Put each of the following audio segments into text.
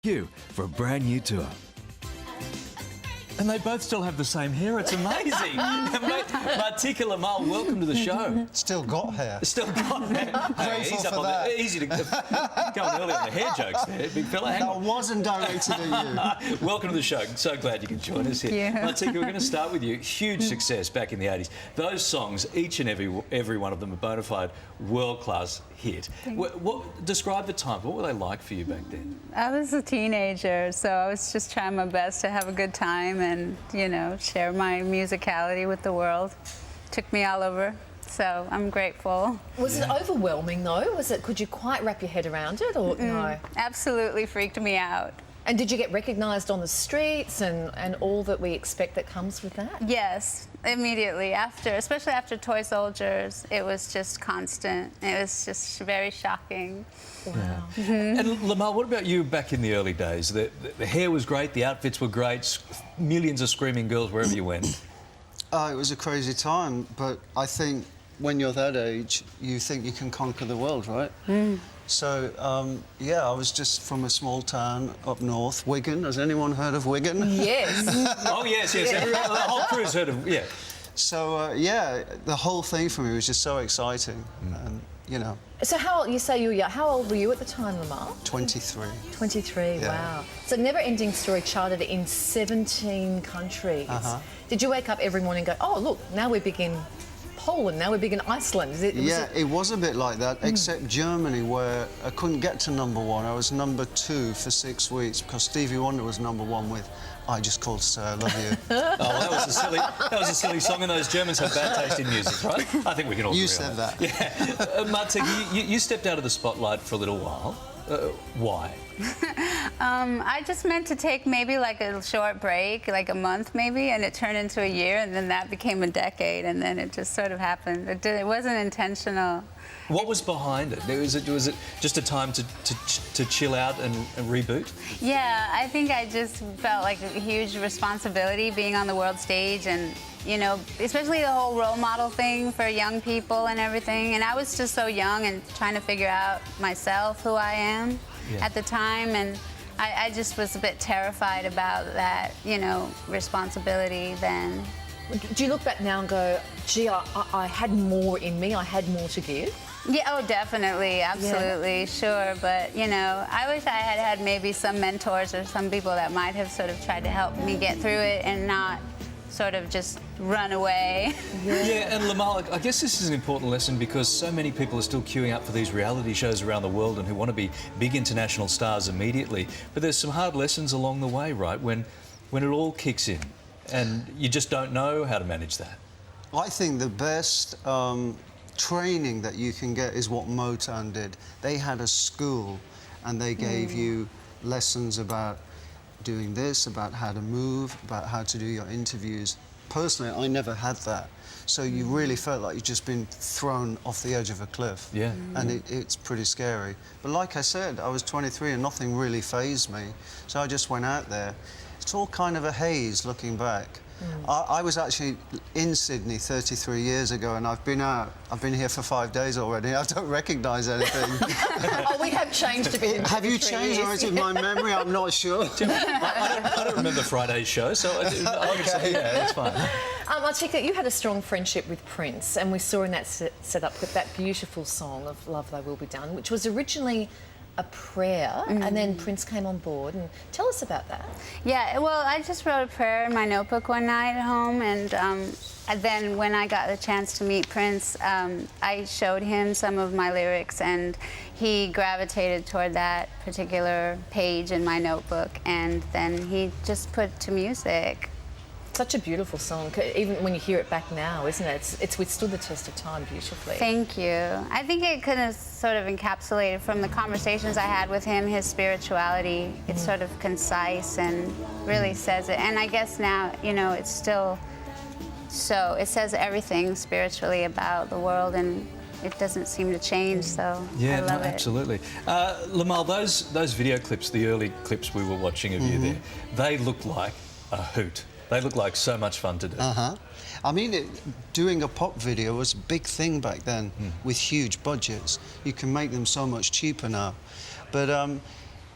you for a brand new tour. And they both still have the same hair. It's amazing. Martika Lamal, welcome to the show. Still got hair. Still got hair. Hey, Grateful he's up for on that. easy to go on early on the hair jokes there, big fella. Hang That on. wasn't directed at you. Welcome to the show. So glad you can join us here. Martika, we're going to start with you. Huge success back in the 80s. Those songs, each and every one of them, a bona fide world-class hit. Describe the time. What were they like for you back then? I was a teenager, so I was just trying my best to have a good time and, you know, share my musicality with the world. Took me all over, so I'm grateful. Was it overwhelming though? Could you quite wrap your head around it, or no? Absolutely freaked me out. And did you get recognised on the streets and all that we expect that comes with that? Yes, immediately after, especially after Toy Soldiers, it was just constant. It was just very shocking. Wow. And Lamal, what about you back in the early days? The hair was great, the outfits were great, millions of screaming girls wherever you went. It was a crazy time, but I think when you're that age, you think you can conquer the world, right? So, yeah, I was just from a small town up north, Wigan. Has anyone heard of Wigan? Yes. Oh, yes. Everyone, the whole crew's heard of, yeah. So, yeah, the whole thing for me was just so exciting. And, you know, So how old were you at the time, Lamar? 23. 23, Yeah. wow. So Never Ending Story charted in 17 countries. Did you wake up every morning and go, oh, look, now we're big in Poland, now we're big in Iceland? It was a bit like that, except Germany, where I couldn't get to #1. I was #2 for 6 weeks because Stevie Wonder was #1 with I Just Called to Say I Love You. Oh, well, that was a silly song, and those Germans have bad taste in music, right? I think we can all agree You on said that. Yeah. Martika, you stepped out of the spotlight for a little while. Why? I just meant to take maybe like a short break, like a month maybe, and it turned into a year, and then that became a decade, and then it just sort of happened. It wasn't intentional. What was behind it? Was it just a time to chill out and reboot? Yeah, I think I just felt like a huge responsibility being on the world stage, and, you know, especially the whole role model thing for young people and everything. And I was just so young and trying to figure out myself, who I am at the time. And I just was a bit terrified about that, you know, responsibility then. Do you look back now and go, gee, I had more in me, I had more to give? Yeah, oh, definitely, absolutely, sure. But, you know, I wish I had had maybe some mentors or some people that might have sort of tried to help me get through it and not sort of just run away. Yeah, and Lamal, I guess this is an important lesson because so many people are still queuing up for these reality shows around the world and who want to be big international stars immediately. But there's some hard lessons along the way, right, when it all kicks in and you just don't know how to manage that. I think the best training that you can get is what Motown did. They had a school and they gave you lessons about doing this, about how to move, about how to do your interviews. Personally, I never had that. So you really felt like you'd just been thrown off the edge of a cliff. Yeah. And it's pretty scary. But like I said, I was 23 and nothing really fazed me. So I just went out there. It's all kind of a haze looking back. I was actually in Sydney 33 years ago and I've been here for 5 days already. I don't recognise anything. Oh, we have changed a bit. Have you changed or is it my memory? I'm not sure. I don't remember Friday's show, so yeah, it's fine. Martika, you had a strong friendship with Prince, and we saw in that setup that beautiful song of Love Thy Will Be Done, which was originally a prayer, and then Prince came on board. And tell us about that. Yeah, well, I just wrote a prayer in my notebook one night at home, and then when I got the chance to meet Prince, I showed him some of my lyrics, and he gravitated toward that particular page in my notebook, and then he just put to music. Such a beautiful song, even when you hear it back now, isn't it? It's withstood the test of time beautifully. Thank you. I think it kind of sort of encapsulated from the conversations I had with him, his spirituality. It's sort of concise and really says it. And I guess now, you know, it's still so, it says everything spiritually about the world, and it doesn't seem to change, so yeah, I love it. Absolutely. Lamal, those video clips, the early clips we were watching of you there, they look like a hoot. They look like so much fun to do. I mean, doing a pop video was a big thing back then with huge budgets. You can make them so much cheaper now. But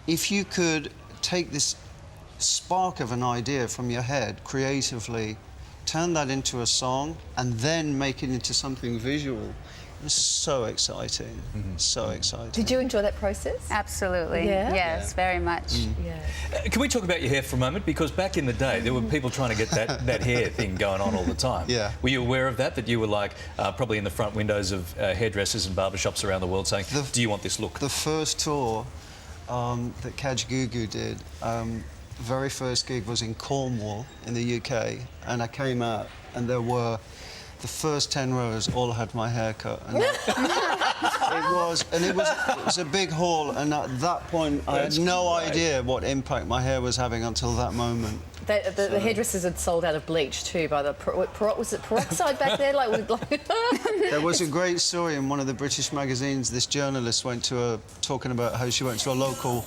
if you could take this spark of an idea from your head creatively, turn that into a song, and then make it into something visual. It was so exciting, so exciting. Did you enjoy that process? Absolutely. Yeah? Yes, very much. Yeah. Can we talk about your hair for a moment? Because back in the day, there were people trying to get that hair thing going on all the time. Yeah. Were you aware of that? That you were like probably in the front windows of hairdressers and barbershops around the world saying, do you want this look? The first tour that Kaj Gugu did, very first gig was in Cornwall in the UK, and I came out and there were the first 10 rows all had my hair cut. And it was a big hall, and at that point I had no idea what impact my hair was having until that moment. The hairdressers had sold out of bleach too by the was it peroxide back there? There was a great story in one of the British magazines. This journalist went to talking about how she went to a local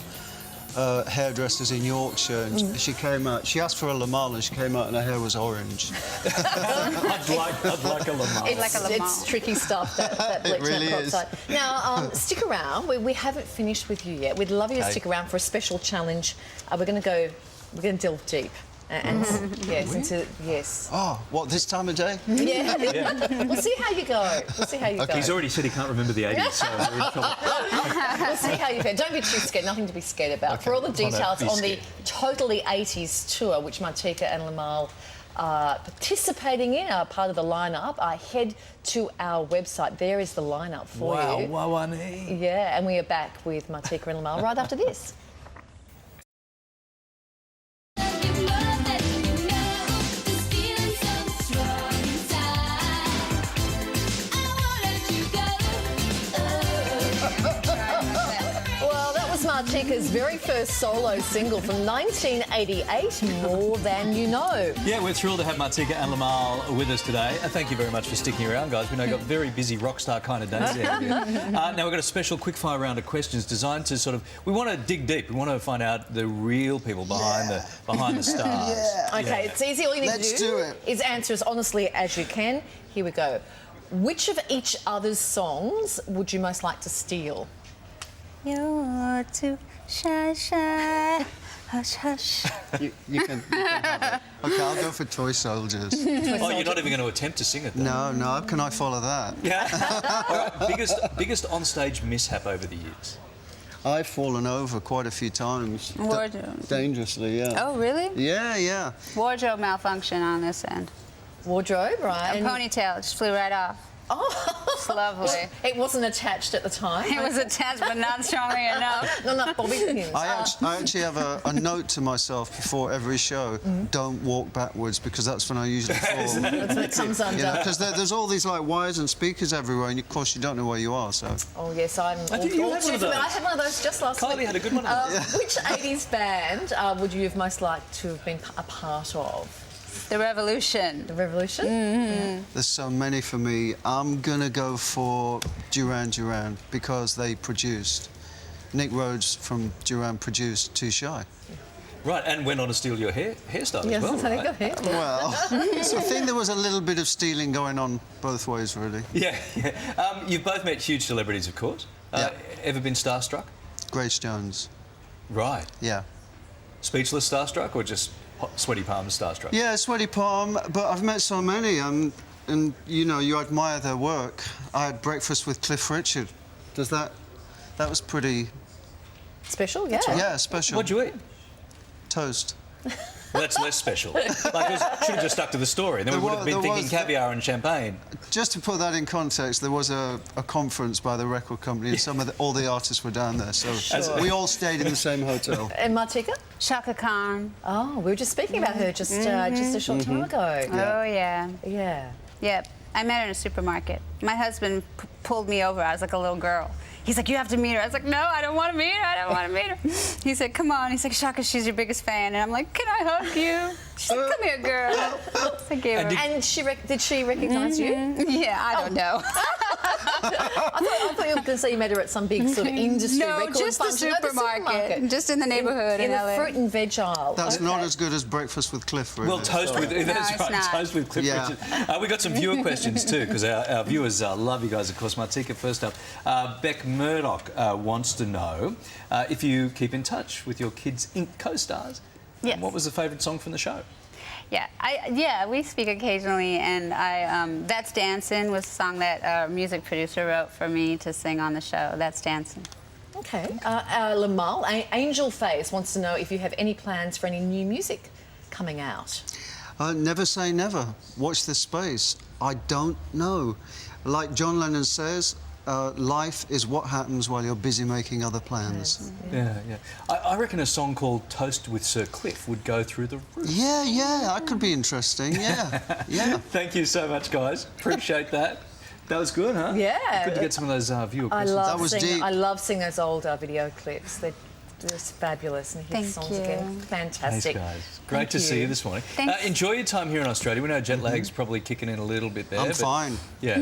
hairdressers in Yorkshire, and she came out. She asked for a Lamal, and she came out, and her hair was orange. I'd like a Lamal. It's tricky stuff, that bleach really and peroxide. Now, stick around. We haven't finished with you yet. We'd love you to stick around for a special challenge. We're going to delve deep. Yes. Oh, what, this time of day? Yeah. We'll see how you go. He's already said he can't remember the 80s, so we're in trouble. We'll see how you go. Don't be too scared. Nothing to be scared about. For all the details on the Totally 80s tour, which Martika and Lamal are participating in, are part of the lineup, head to our website. There is the lineup for you. Wow, Yeah, and we are back with Martika and Lamal right after this. Martika's very first solo single from 1988, More Than You Know. Yeah, we're thrilled to have Martika and Lamal with us today. Thank you very much for sticking around, guys. We know you've got very busy rock star kind of days there. Now, we've got a special quickfire round of questions designed to we want to dig deep. We want to find out the real people behind the stars. Okay, it's easy. All you need to do is answer as honestly as you can. Here we go. Which of each other's songs would you most like to steal? You're too shy, hush, hush. You can have it. OK, I'll go for Toy Soldiers. Oh, you're not even going to attempt to sing it, though? No, how can I follow that? Yeah. All right, biggest onstage mishap over the years? I've fallen over quite a few times. Wardrobe. Dangerously, yeah. Oh, really? Yeah. Wardrobe malfunction on this end. Wardrobe, right? A ponytail just flew right off. Oh, it's lovely. It wasn't attached at the time. It was attached, but not strongly enough. Not enough bobby pins. I actually have a note to myself before every show: don't walk backwards, because that's when I usually fall. That's when it comes undone. Because there's all these wires and speakers everywhere, and of course you don't know where you are. So. Oh yes, I'm. I had one of those. I had one of those just last week. Kylie had a good one of those. Which 80s band would you have most liked to have been a part of? The Revolution. The Revolution? Mm-hmm. There's so many for me. I'm gonna go for Duran Duran because they produced. Nick Rhodes from Duran produced Too Shy. Right, and went on to steal your hairstyle Yes, as well, I right? think Well, so I think there was a little bit of stealing going on both ways, really. Yeah. You've both met huge celebrities, of course. Ever been starstruck? Grace Jones. Right. Yeah. Speechless starstruck or just sweaty palms starstruck? Yeah, sweaty palm, but I've met so many, and you know, you admire their work. I had breakfast with Cliff Richard. That was pretty... Special, yeah. Yeah, special. What'd you eat? Toast. Well, that's less special. Should have just stuck to the story. Then we would have been thinking caviar and champagne. Just to put that in context, there was a conference by the record company, and all the artists were down there, so we all stayed in the same hotel. And Martika? Shaka Khan. Oh, we were just speaking about her just a short time ago. Oh, yeah. Yeah. Yep. I met her in a supermarket. My husband pulled me over. I was like a little girl. He's like, you have to meet her. I was like, no, I don't want to meet her. I don't want to meet her. He said, come on. He's like, Shaka, she's your biggest fan. And I'm like, can I hug you? She's like, come here, girl. So I gave her. And did she recognise you? Yeah, I don't know. I thought you were going to say you met her at some big sort of industry No, record just the function. No, supermarket, just in the neighbourhood in in the LA. fruit and veg aisle. That's Okay. not as good as breakfast with Cliff, really. Well, toast with that's it's right. not. Toast with Cliff Yeah. Richard. We got some viewer questions too, because our viewers love you guys. Of course, Martika. First up, Beck Murdoch wants to know if you keep in touch with your Kids Inc. co-stars. Yes. And what was the favourite song from the show? Yeah, we speak occasionally, and That's Dancin' was a song that a music producer wrote for me to sing on the show. That's Dancin'. Okay. Lamal, Angel Face wants to know if you have any plans for any new music coming out. Never say never. Watch this space. I don't know. Like John Lennon says, life is what happens while you're busy making other plans. Yeah. I reckon a song called Toast with Sir Cliff would go through the roof. Yeah, that could be interesting. Yeah. Thank you so much, guys. Appreciate that. That was good, huh? Yeah. Good to get some of those viewer I questions. That was deep. love seeing those old video clips. They're just fabulous, and hear the Thank songs you. again. Thanks, Fantastic. guys. Great Thank to see you this morning. Thanks. Enjoy your time here in Australia. We know jet lag's probably kicking in a little bit there. I'm but- fine. Yeah.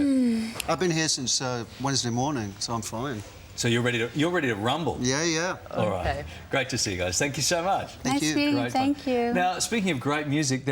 I've been here since Wednesday morning, so I'm fine. So you're ready to rumble. Yeah. All right. Okay. Great to see you guys. Thank you so much. Thank Nice you. meeting you. Great fun. Thank you. Now, speaking of great music,